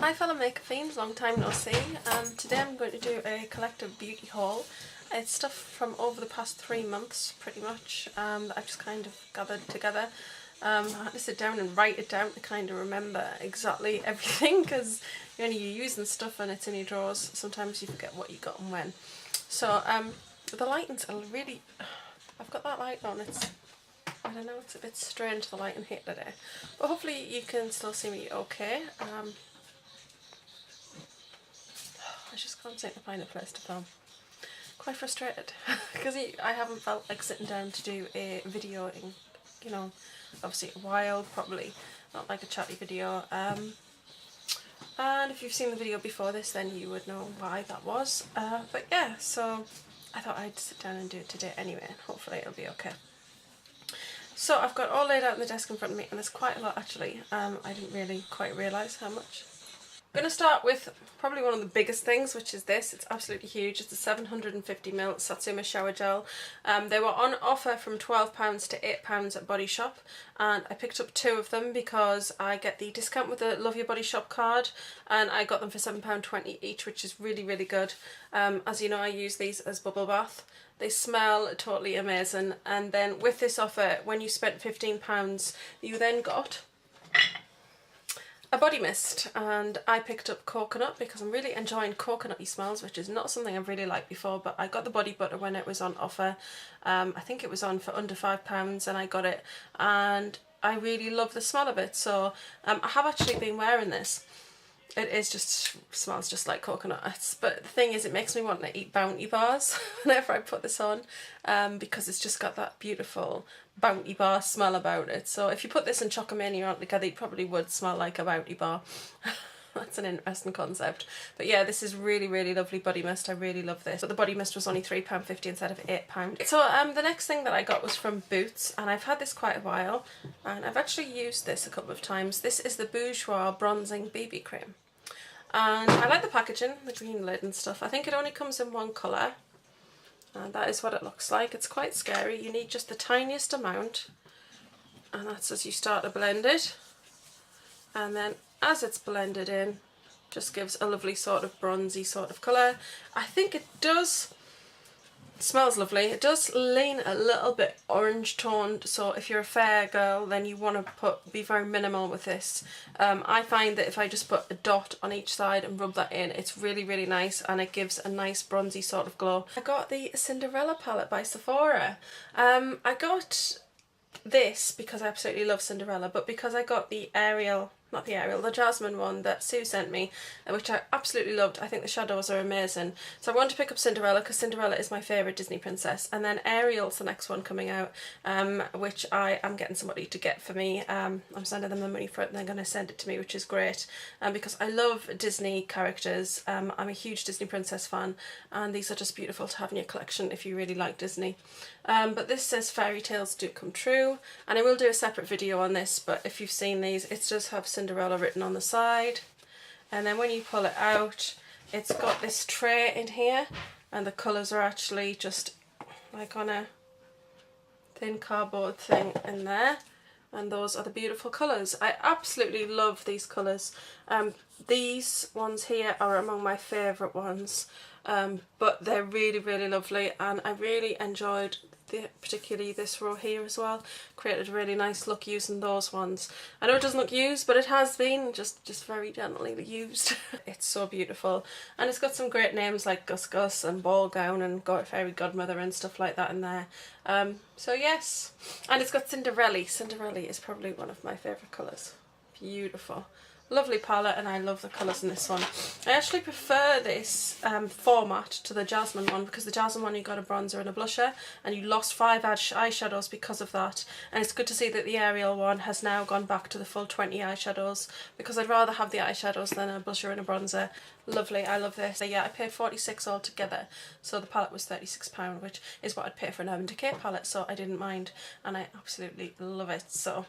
Hi fellow makeup fiends, long time no see. Today I'm going to do a collective beauty haul. It's stuff from over the past 3 months pretty much that I've just kind of gathered together. I had to sit down and write it down to kind of remember exactly everything because you're using stuff and it's in your drawers. Sometimes you forget what you got and when. So the lighting's really... I've got that light on, I don't know, it's a bit strange the lighting here today. But hopefully you can still see me okay. I just can't seem to find a place to film. Quite frustrated because I haven't felt like sitting down to do a video in, obviously a while, probably not like a chatty video. And if you've seen the video before this, then you would know why that was. But yeah, so I thought I'd sit down and do it today anyway, and hopefully it'll be okay. So I've got all laid out on the desk in front of me, and there's quite a lot actually. I didn't really quite realise how much. I'm going to start with probably one of the biggest things, which is this. It's absolutely huge. It's a 750ml Satsuma shower gel. They were on offer from £12 to £8 at Body Shop, and I picked up 2 of them because I get the discount with the Love Your Body Shop card, and I got them for £7.20 each, which is really, really good. As you know, I use these as bubble bath. They smell totally amazing, and then with this offer, when you spent £15, you then got a body mist, and I picked up coconut because I'm really enjoying coconutty smells, which is not something I've really liked before, but I got the body butter when it was on offer. I think it was on for under £5 and I got it, and I really love the smell of it. So I have actually been wearing this. It smells just like coconut, but the thing is, it makes me want to eat Bounty bars whenever I put this on, because it's just got that beautiful Bounty bar smell about it. So if you put this and Chocomania on together, it probably would smell like a Bounty bar. That's an interesting concept. But yeah, this is really, really lovely body mist. I really love this. But the body mist was only £3.50 instead of £8. So the next thing that I got was from Boots, and I've had this quite a while, and I've actually used this a couple of times. This is the Bourjois Bronzing BB Cream. And I like the packaging, the green lid and stuff. I think it only comes in one colour, and that is what it looks like. It's quite scary. You need just the tiniest amount, and that's as you start to blend it. And then as it's blended in, just gives a lovely sort of bronzy sort of colour. I think it does... smells lovely. It does lean a little bit orange toned, so if you're a fair girl, then you want to be very minimal with this. I find that if I just put a dot on each side and rub that in, it's really, really nice, and it gives a nice bronzy sort of glow. I got the Cinderella palette by Sephora. I got this because I absolutely love Cinderella, but because I got the the Jasmine one that Sue sent me, which I absolutely loved. I think the shadows are amazing. So I wanted to pick up Cinderella because Cinderella is my favourite Disney princess. And then Ariel's the next one coming out, which I am getting somebody to get for me. I'm sending them the money for it and they're going to send it to me, which is great, because I love Disney characters. I'm a huge Disney princess fan, and these are just beautiful to have in your collection if you really like Disney. But this says fairy tales do come true, and I will do a separate video on this, but if you've seen these, it does have Cinderella written on the side, and then when you pull it out, it's got this tray in here, and the colours are actually just like on a thin cardboard thing in there, and those are the beautiful colours. I absolutely love these colours. These ones here are among my favourite ones, but they're really, really lovely, and I really enjoyed particularly this row here as well. Created a really nice look using those ones. I know it doesn't look used, but it has been just very gently used. It's so beautiful, and it's got some great names like Gus Gus and Ball Gown and Fairy Godmother and stuff like that in there. So yes, and it's got Cinderella. Cinderella is probably one of my favourite colours. Beautiful. Lovely palette, and I love the colours in this one. I actually prefer this format to the Jasmine one, because the Jasmine one you got a bronzer and a blusher, and you lost 5 eyeshadows because of that. And it's good to see that the Ariel one has now gone back to the full 20 eyeshadows, because I'd rather have the eyeshadows than a blusher and a bronzer. Lovely, I love this. So yeah, I paid £46 altogether, so the palette was £36, which is what I'd pay for an Urban Decay palette, so I didn't mind, and I absolutely love it. So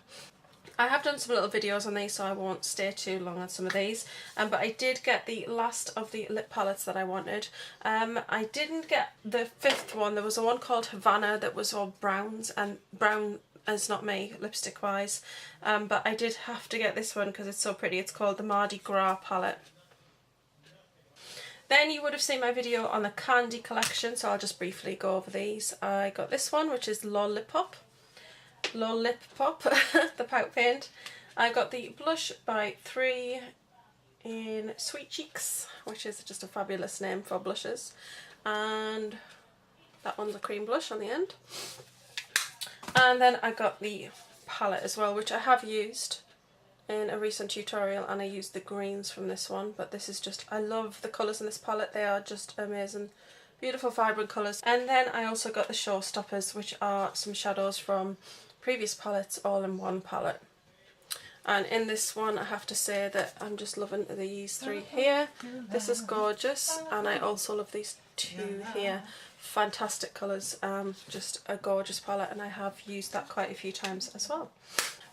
I have done some little videos on these, so I won't stay too long on some of these, but I did get the last of the lip palettes that I wanted. I didn't get the 5th one. There was a one called Havana that was all browns and brown is not me lipstick wise, but I did have to get this one because it's so pretty. It's called the Mardi Gras palette. Then you would have seen my video on the candy collection, so I'll just briefly go over these. I got this one, which is Lollipop, the pout paint. I got the blush by 3 in Sweet Cheeks, which is just a fabulous name for blushes, and that one's a cream blush on the end. And then I got the palette as well, which I have used in a recent tutorial, and I used the greens from this one, but this is just, I love the colours in this palette. They are just amazing, beautiful vibrant colours. And then I also got the Showstoppers, which are some shadows from previous palettes all in one palette. And in this one I have to say that I'm just loving these 3 here. This is gorgeous, and I also love these 2 here. Fantastic colours, just a gorgeous palette, and I have used that quite a few times as well.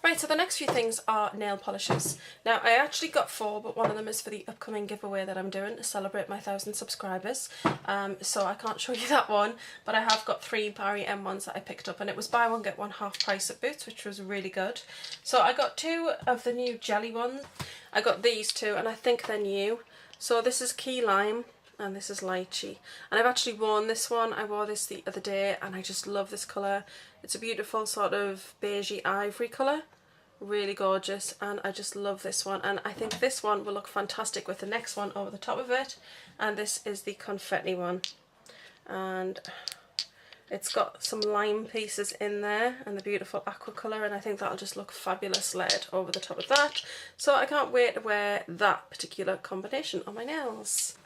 Right, so the next few things are nail polishes. Now I actually got 4, but one of them is for the upcoming giveaway that I'm doing to celebrate my 1,000 subscribers. So I can't show you that one, but I have got 3 Barry M1s that I picked up, and it was buy one get one half price at Boots, which was really good. So I got 2 of the new jelly ones. I got these 2, and I think they're new. So this is Key Lime, and this is Lychee, and I've actually worn this one. I wore this the other day, and I just love this colour. It's a beautiful sort of beigey ivory colour, really gorgeous, and I just love this one, and I think this one will look fantastic with the next one over the top of it. And this is the confetti one, and it's got some lime pieces in there and the beautiful aqua colour, and I think that'll just look fabulous layered over the top of that. So I can't wait to wear that particular combination on my nails.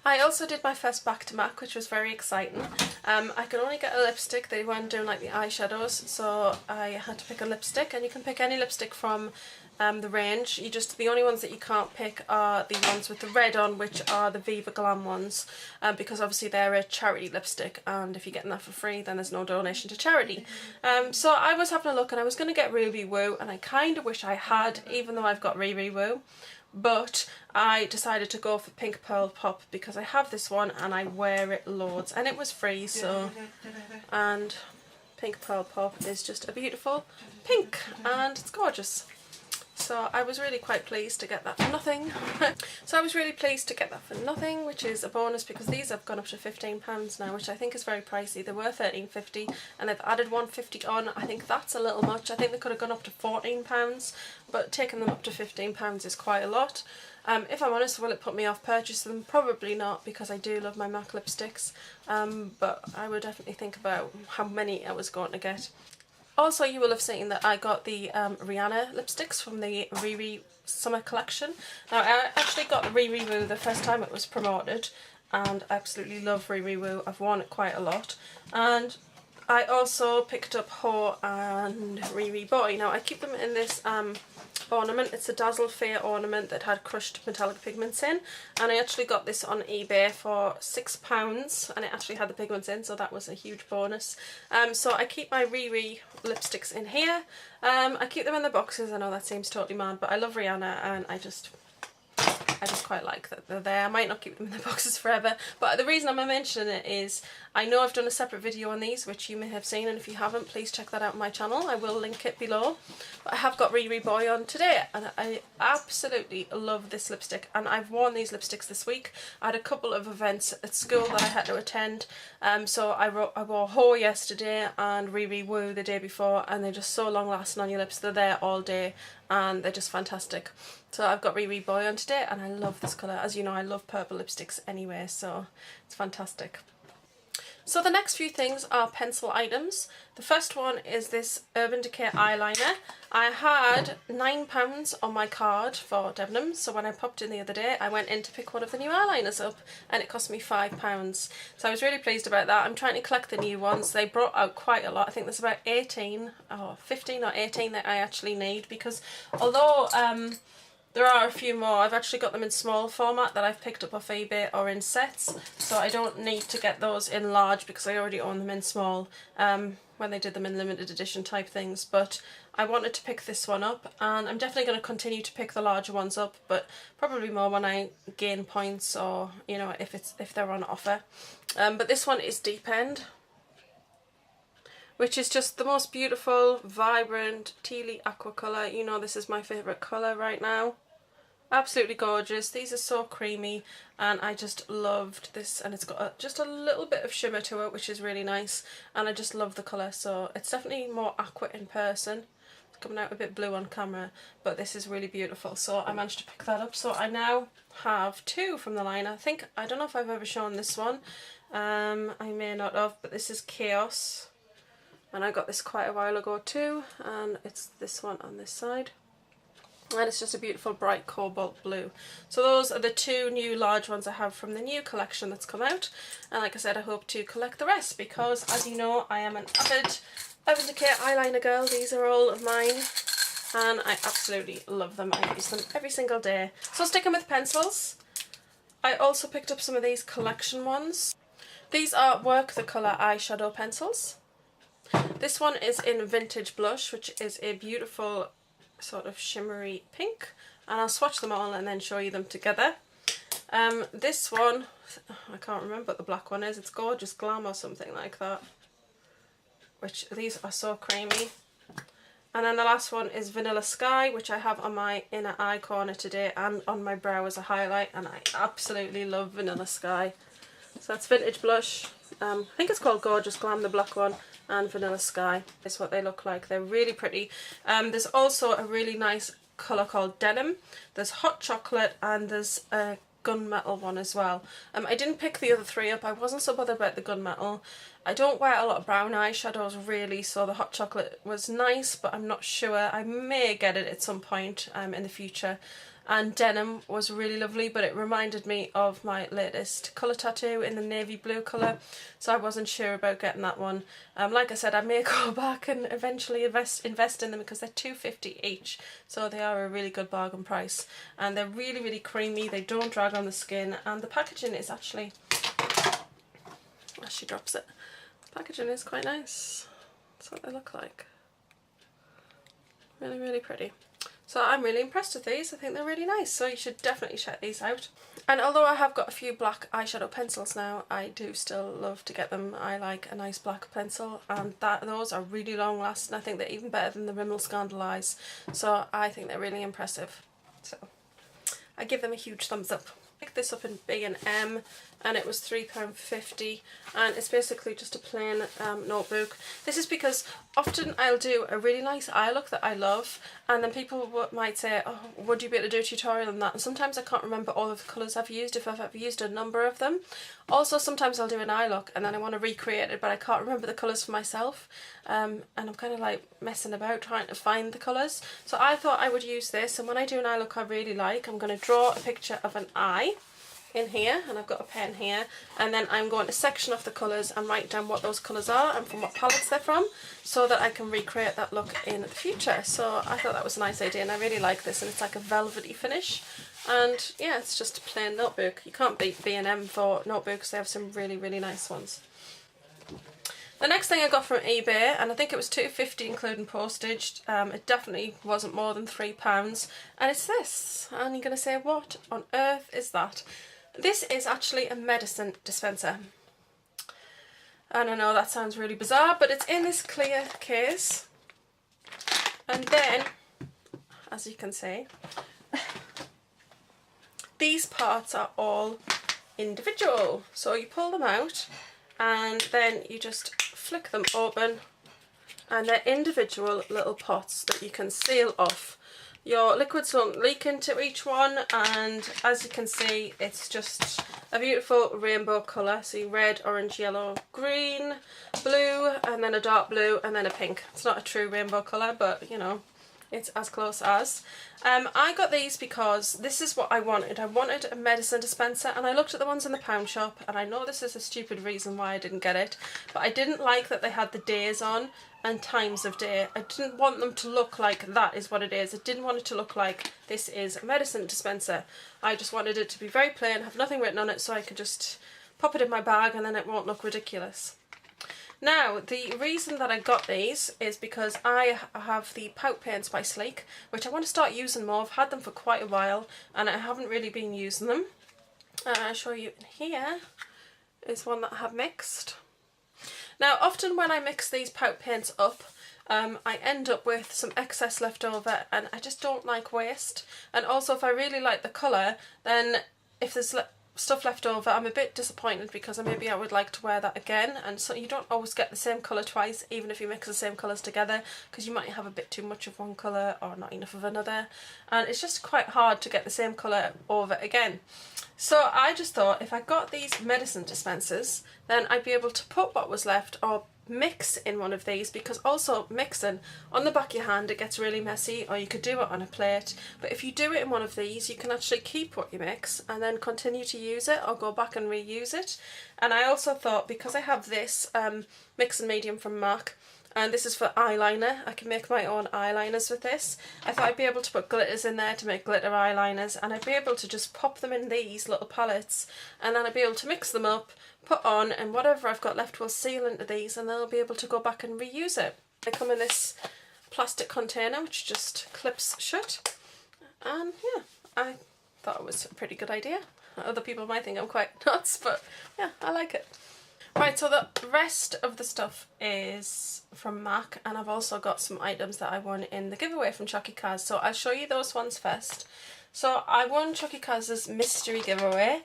I also did my first back to MAC, which was very exciting. I could only get a lipstick. They weren't doing like the eyeshadows, so I had to pick a lipstick, and you can pick any lipstick from the range. The only ones that you can't pick are the ones with the red on, which are the Viva Glam ones, because obviously they're a charity lipstick, and if you're getting that for free then there's no donation to charity. So I was having a look, and I was going to get Ruby Woo, and I kind of wish I had, even though I've got Riri Woo. But I decided to go for Pink Pearl Pop because I have this one and I wear it loads, and it was free, so. And Pink Pearl Pop is just a beautiful pink, and it's gorgeous. So I was really quite pleased to get that for nothing. Which is a bonus because these have gone up to £15 now, which I think is very pricey. They were £13.50 and they've added £1.50 on. I think that's a little much. I think they could have gone up to £14, but taking them up to £15 is quite a lot. If I'm honest, will it put me off purchasing them? Probably not, because I do love my MAC lipsticks, but I would definitely think about how many I was going to get. Also, you will have seen that I got the Rihanna lipsticks from the Riri Summer Collection. Now, I actually got the Riri Woo the first time it was promoted, and I absolutely love Riri Woo. I've worn it quite a lot. And I also picked up Ho and Riri Boy. Now, I keep them in this ornament. It's a Dazzle Fair ornament that had crushed metallic pigments in, and I actually got this on eBay for £6, and it actually had the pigments in, so that was a huge bonus. So I keep my Riri lipsticks in here. I keep them in the boxes. I know that seems totally mad, but I love Rihanna, and I just quite like that they're there. I might not keep them in the boxes forever, but the reason I'm mentioning it is I know I've done a separate video on these, which you may have seen, and if you haven't, please check that out on my channel. I will link it below. But I have got Riri Boy on today, and I absolutely love this lipstick, and I've worn these lipsticks this week. I had a couple of events at school that I had to attend, so I wore Ho yesterday and Riri Woo the day before, and they're just so long lasting on your lips. They're there all day, and they're just fantastic. So I've got Riri Boy on today, and I love this colour. As you know, I love purple lipsticks anyway, so it's fantastic. So the next few things are pencil items. The first one is this Urban Decay eyeliner. I had £9 on my card for Debenhams, so when I popped in the other day, I went in to pick one of the new eyeliners up, and it cost me £5. So I was really pleased about that. I'm trying to collect the new ones. They brought out quite a lot. I think there's about 15 or 18 that I actually need, because although there are a few more, I've actually got them in small format that I've picked up off eBay or in sets, so I don't need to get those in large because I already own them in small when they did them in limited edition type things. But I wanted to pick this one up, and I'm definitely going to continue to pick the larger ones up, but probably more when I gain points, or you know, if they're on offer. But this one is Deep End, which is just the most beautiful, vibrant, tealy aqua colour. You know this is my favourite colour right now. Absolutely gorgeous. These are so creamy and I just loved this, and it's got just a little bit of shimmer to it, which is really nice, and I just love the colour. So it's definitely more aqua in person. It's coming out a bit blue on camera, but this is really beautiful. So I managed to pick that up. So I now have two from the line. I don't know if I've ever shown this one. I may not have, but this is Chaos, and I got this quite a while ago too, and it's this one on this side. And it's just a beautiful bright cobalt blue. So those are the two new large ones I have from the new collection that's come out. And like I said, I hope to collect the rest because, as you know, I am an avid Urban Decay eyeliner girl. These are all of mine and I absolutely love them. I use them every single day. So sticking with pencils, I also picked up some of these collection ones. These are Work the Colour eyeshadow pencils. This one is in Vintage Blush, which is a beautiful sort of shimmery pink, and I'll swatch them all and then show you them together. This one, I can't remember what the black one is, it's Gorgeous Glam or something like that, which these are so creamy. And then the last one is Vanilla Sky, which I have on my inner eye corner today and on my brow as a highlight, and I absolutely love Vanilla Sky. So that's Vintage Blush, I think it's called Gorgeous Glam, the black one, and Vanilla Sky is what they look like. They're really pretty. There's also a really nice colour called Denim. There's Hot Chocolate and there's a Gunmetal one as well. I didn't pick the other three up. I wasn't so bothered about the Gunmetal. I don't wear a lot of brown eyeshadows really, so the Hot Chocolate was nice, but I'm not sure. I may get it at some point in the future. And Denim was really lovely, but it reminded me of my latest colour tattoo in the navy blue colour, so I wasn't sure about getting that one. Like I said, I may go back and eventually invest in them because they're $2.50 each, so they are a really good bargain price. And they're really, really creamy, they don't drag on the skin, and the packaging is actually, as she drops it, the packaging is quite nice. That's what they look like. Really, really pretty. So I'm really impressed with these. I think they're really nice, so you should definitely check these out. And although I have got a few black eyeshadow pencils now, I do still love to get them. I like a nice black pencil, and those are really long lasting. I think they're even better than the Rimmel Scandaleyes, so I think they're really impressive. So I give them a huge thumbs up. I picked this up in B&M and it was £3.50, and it's basically just a plain notebook. This is because often I'll do a really nice eye look that I love, and then people might say, oh, would you be able to do a tutorial on that? And sometimes I can't remember all of the colours I've used, if I've ever used a number of them. Also sometimes I'll do an eye look and then I want to recreate it, but I can't remember the colours for myself, and I'm kind of like messing about trying to find the colours. So I thought I would use this, and when I do an eye look I really like, I'm going to draw a picture of an eye in here, and I've got a pen here, and then I'm going to section off the colours and write down what those colours are and from what palettes they're from, so that I can recreate that look in the future. So I thought that was a nice idea, and I really like this, and it's like a velvety finish, and yeah, it's just a plain notebook. You can't beat B&M for notebooks, they have some really, really nice ones. The next thing I got from eBay, and I think it was £2.50 including postage, it definitely wasn't more than £3, and it's this. And you're going to say, what on earth is that? This is actually a medicine dispenser. And I know that sounds really bizarre, but it's in this clear case. And then, as you can see, these parts are all individual. So you pull them out and then you just flick them open, and they're individual little pots that you can seal off. Your liquids won't leak into each one, and as you can see, it's just a beautiful rainbow colour. So red, orange, yellow, green, blue, and then a dark blue, and then a pink. It's not a true rainbow colour, but you know, it's as close as. I got these because this is what I wanted. I wanted a medicine dispenser, and I looked at the ones in the pound shop, and I know this is a stupid reason why I didn't get it, but I didn't like that they had the days on and times of day. I didn't want them to look like that is what it is. I didn't want it to look like this is a medicine dispenser. I just wanted it to be very plain, have nothing written on it, so I could just pop it in my bag and then it won't look ridiculous. Now, the reason that I got these is because I have the Pout Paints by Sleek, which I want to start using more. I've had them for quite a while and I haven't really been using them. I'll show you in here is one that I have mixed. Now often when I mix these pout paints up, I end up with some excess left over, and I just don't like waste. And also if I really like the colour, then if there's stuff left over, I'm a bit disappointed because maybe I would like to wear that again. And so you don't always get the same colour twice, even if you mix the same colours together, because you might have a bit too much of one colour or not enough of another, and it's just quite hard to get the same colour over again. So I just thought if I got these medicine dispensers, then I'd be able to put what was left or mix in one of these, because also mixing on the back of your hand, it gets really messy, or you could do it on a plate. But if you do it in one of these, you can actually keep what you mix and then continue to use it or go back and reuse it. And I also thought, because I have this mixing medium from MAC, and this is for eyeliner, I can make my own eyeliners with this. I thought I'd be able to put glitters in there to make glitter eyeliners, and I'd be able to just pop them in these little palettes, and then I'd be able to mix them up, put on, and whatever I've got left will seal into these, and then I'll be able to go back and reuse it. They come in this plastic container which just clips shut, and yeah, I thought it was a pretty good idea. Other people might think I'm quite nuts, but yeah, I like it. Right, so the rest of the stuff is from MAC, and I've also got some items that I won in the giveaway from Chucky Kaz, so I'll show you those ones first. So I won Chucky Kaz's mystery giveaway,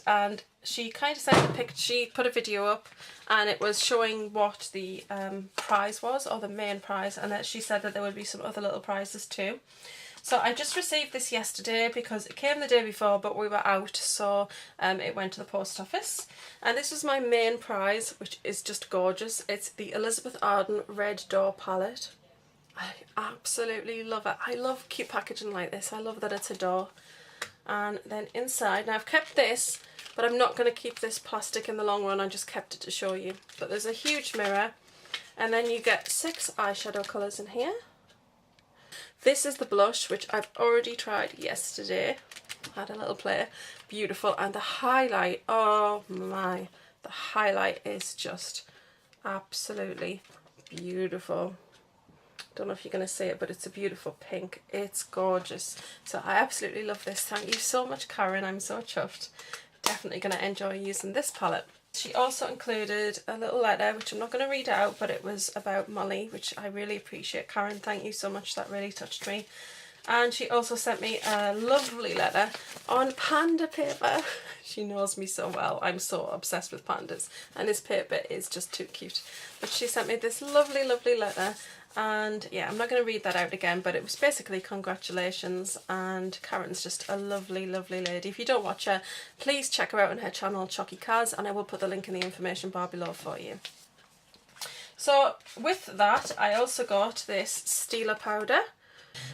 and she kind of sent a picture, she put a video up, and it was showing what the prize was, or the main prize, and that she said that there would be some other little prizes too. So I just received this yesterday because it came the day before, but we were out, so it went to the post office. And this was my main prize, which is just gorgeous. It's the Elizabeth Arden Red Door palette. I absolutely love it. I love cute packaging like this. I love that it's a door. And then inside, now I've kept this, but I'm not going to keep this plastic in the long run. I just kept it to show you. But there's a huge mirror, and then you get 6 eyeshadow colours in here. This is the blush, which I've already tried yesterday. Had a little play. Beautiful. And the highlight, oh my, the highlight is just absolutely beautiful. Don't know if you're going to see it, but it's a beautiful pink. It's gorgeous. So I absolutely love this. Thank you so much, Karen. I'm so chuffed. Definitely going to enjoy using this palette. She also included a little letter, which I'm not going to read out, but it was about Molly, which I really appreciate. Karen, thank you so much. That really touched me. And she also sent me a lovely letter on panda paper. She knows me so well. I'm so obsessed with pandas, and this paper is just too cute. But she sent me this lovely, lovely letter. And yeah, I'm not going to read that out again, but it was basically congratulations, and Karen's just a lovely, lovely lady. If you don't watch her, please check her out on her channel, Chucky Kaz, and I will put the link in the information bar below for you. So with that, I also got this Stila powder,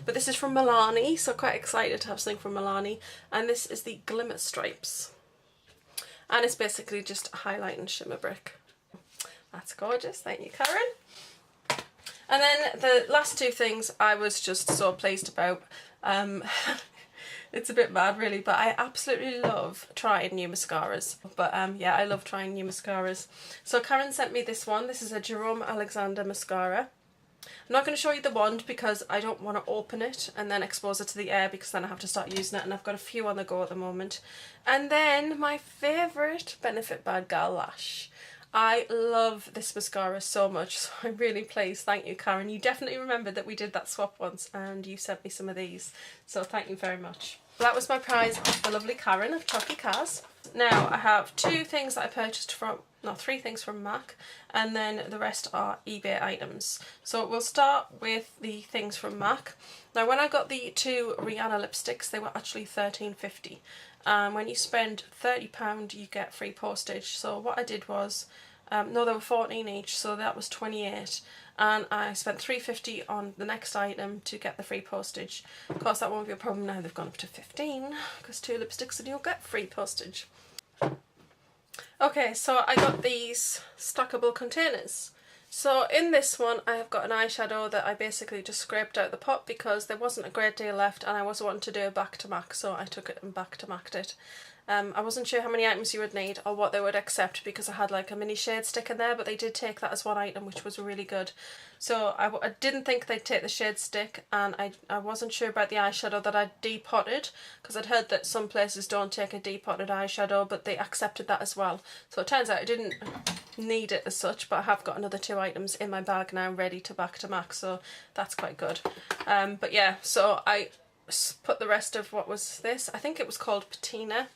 but this is from Milani, so quite excited to have something from Milani, and this is the Glimmer Stripes. And it's basically just a highlight and shimmer brick. That's gorgeous, thank you, Karen. And then the last two things I was just so pleased about. It's a bit mad really, but I absolutely love trying new mascaras. But yeah, I love trying new mascaras. So Karen sent me this one. This is a Jerome Alexander mascara. I'm not going to show you the wand because I don't want to open it and then expose it to the air, because then I have to start using it, and I've got a few on the go at the moment. And then my favourite Benefit Bad Gal Lash. I love this mascara so much, so I'm really pleased. Thank you, Karen. You definitely remembered that we did that swap once, and you sent me some of these, so thank you very much. That was my prize of the lovely Karen of Chucky Kaz. Now I have two things that I purchased from, no, 3 things from MAC, and then the rest are eBay items. So we'll start with the things from MAC. Now when I got the 2 Rihanna lipsticks, they were actually £13.50. When you spend £30 you get free postage. So what I did was, no, they were 14 each, so that was 28, and I spent £3.50 on the next item to get the free postage. Of course that won't be a problem now, they've gone up to 15, because 2 lipsticks and you'll get free postage. Okay, so I got these stackable containers. So in this one I have got an eyeshadow that I basically just scraped out the pot because there wasn't a great deal left, and I was wanting to do a back to MAC, so I took it and back to MAC'd it. I wasn't sure how many items you would need or what they would accept because I had like a mini shade stick in there, but they did take that as one item, which was really good. So I didn't think they'd take the shade stick, and I wasn't sure about the eyeshadow that I'd depotted, because I'd heard that some places don't take a depotted eyeshadow, but they accepted that as well. So it turns out I didn't need it as such, but I have got another 2 items in my bag now ready to back to MAC, so that's quite good. But yeah, so I put the rest of what was this, I think it was called patina,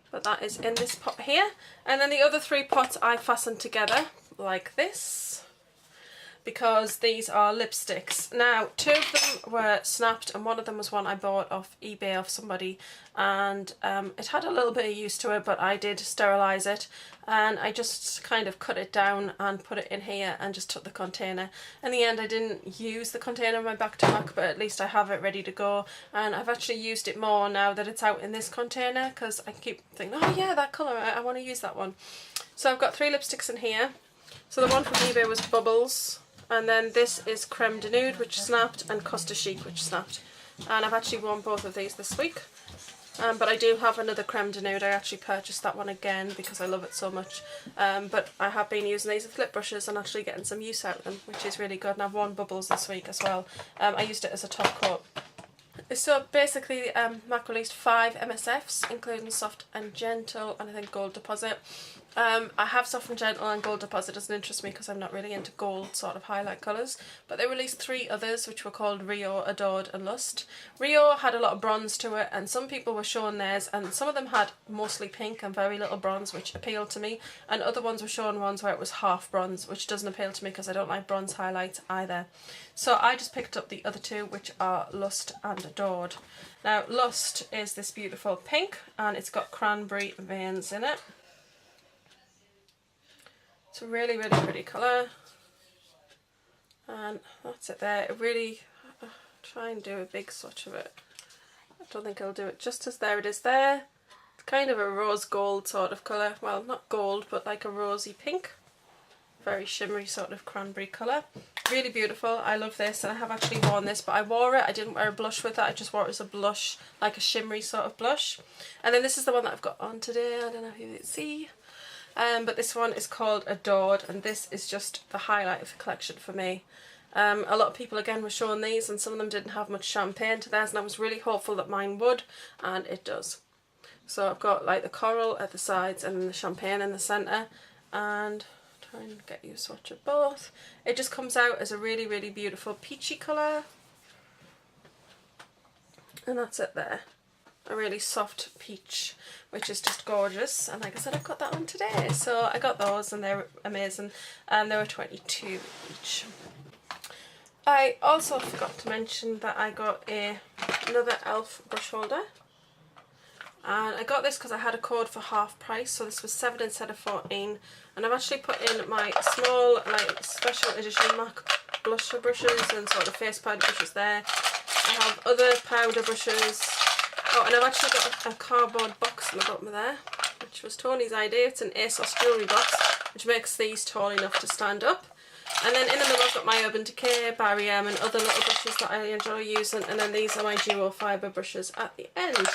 but that is in this pot here. And then the other 3 pots I fastened together like this, because these are lipsticks. Now 2 of them were snapped and 1 of them was one I bought off eBay off somebody, and it had a little bit of use to it, but I did sterilise it, and I just kind of cut it down and put it in here and just took the container. In the end I didn't use the container in my back to MAC, but at least I have it ready to go, and I've actually used it more now that it's out in this container, because I keep thinking, oh yeah, that colour, I want to use that one. So I've got 3 lipsticks in here. So the one from eBay was Bubbles, and then this is Creme de Nude, which snapped, and Costa Chic, which snapped. And I've actually worn both of these this week. But I do have another Creme de Nude. I actually purchased that one again because I love it so much. But I have been using these as lip brushes and actually getting some use out of them, which is really good. And I've worn Bubbles this week as well. I used it as a top coat. So basically MAC released 5 MSFs, including Soft and Gentle and I think Gold Deposit. I have Soft and Gentle, and Gold Deposit doesn't interest me because I'm not really into gold sort of highlight colours. But they released 3 others which were called Rio, Adored and Lust. Rio had a lot of bronze to it, and some people were showing theirs, and some of them had mostly pink and very little bronze, which appealed to me, and other ones were showing ones where it was half bronze, which doesn't appeal to me because I don't like bronze highlights either. So I just picked up the other 2, which are Lust and Adored. Now Lust is this beautiful pink, and it's got cranberry veins in it. It's a really, really pretty colour, and that's it there. It really, try and do a big swatch of it. I don't think I'll do it justice. There it is there. It's kind of a rose gold sort of colour. Well, not gold, but like a rosy pink. Very shimmery sort of cranberry colour. Really beautiful. I love this, and I have actually worn this, but I wore it. I didn't wear a blush with it. I just wore it as a blush, like a shimmery sort of blush. And then this is the one that I've got on today. I don't know if you can see. But this one is called Adored, and this is just the highlight of the collection for me. A lot of people again were showing these, and some of them didn't have much champagne to theirs, and I was really hopeful that mine would, and it does. So I've got like the coral at the sides and then the champagne in the centre, and try and get you a swatch of both. It just comes out as a really, really beautiful peachy colour, and that's it there. A really soft peach, which is just gorgeous, and like I said, I've got that one today, so I got those and they're amazing, and they were 22 each. I also forgot to mention that I got another e.l.f. brush holder, and I got this because I had a code for half price, so this was 7 instead of 14, and I've actually put in my small like special edition MAC blusher brushes and sort of face powder brushes there. I have other powder brushes. Oh, and I've actually got a cardboard box in the bottom of there, which was Tony's idea. It's an ASOS jewellery box, which makes these tall enough to stand up. And then in the middle I've got my Urban Decay, Barry M and other little brushes that I enjoy using, and then these are my duo fibre brushes at the end.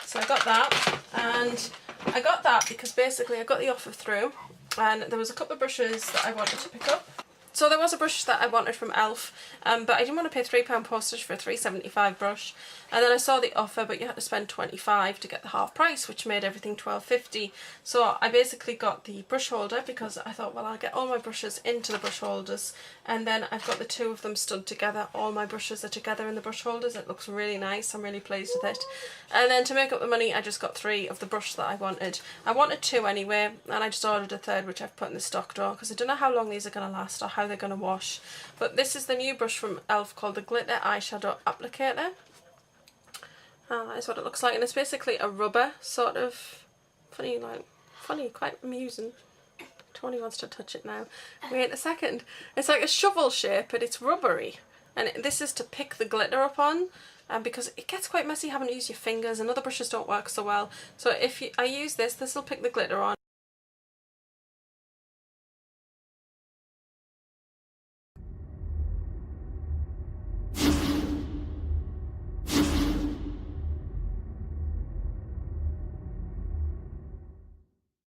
So I got that, and I got that because basically I got the offer through, and there was a couple of brushes that I wanted to pick up. So there was a brush that I wanted from e.l.f. But I didn't want to pay £3 postage for a £3.75 brush. And then I saw the offer, but you had to spend £25 to get the half price, which made everything £12.50. So I basically got the brush holder because I thought, well, I'll get all my brushes into the brush holders. And then I've got the 2 of them stood together. All my brushes are together in the brush holders. It looks really nice. I'm really pleased with it. And then to make up the money, I just got 3 of the brush that I wanted. I wanted 2 anyway, and I just ordered a 3rd, which I've put in the stock drawer because I don't know how long these are going to last or how they're going to wash. But this is the new brush from e.l.f. called the Glitter Eyeshadow Applicator. That is what it looks like, and it's basically a rubber sort of funny, quite amusing. Tony wants to touch it now. Wait a second. It's like a shovel shape, but it's rubbery, and this is to pick the glitter up on. Because it gets quite messy having to use your fingers, and other brushes don't work so well. So if I use this will pick the glitter on.